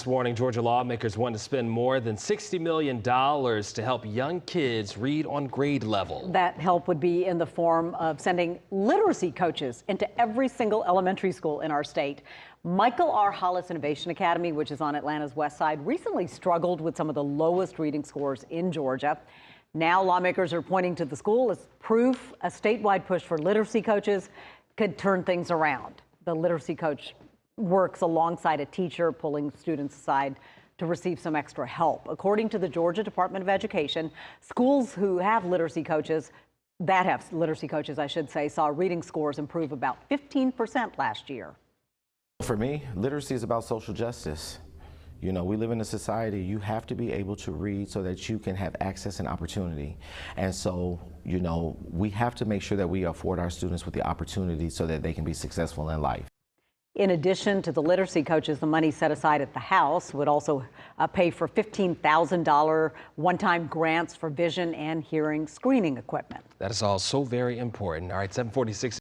This morning, Georgia lawmakers want to spend more than $60 million to help young kids read on grade level. That help would be in the form of sending literacy coaches into every single elementary school in our state. Michael R. Hollis Innovation Academy, which is on Atlanta's west side, recently struggled with some of the lowest reading scores in Georgia. Now lawmakers are pointing to the school as proof a statewide push for literacy coaches could turn things around. The literacy coach works alongside a teacher, pulling students aside to receive some extra help. According to the Georgia Department of Education, schools who have literacy coaches, I should say, saw reading scores improve about 15% last year. For me, literacy is about social justice. You know, we live in a society, you have to be able to read so that you can have access and opportunity. And so, you know, we have to make sure that we afford our students with the opportunity so that they can be successful in life. In addition to the literacy coaches, the money set aside at the House would also pay for $15,000 one-time grants for vision and hearing screening equipment. That is all so very important. All right, 746.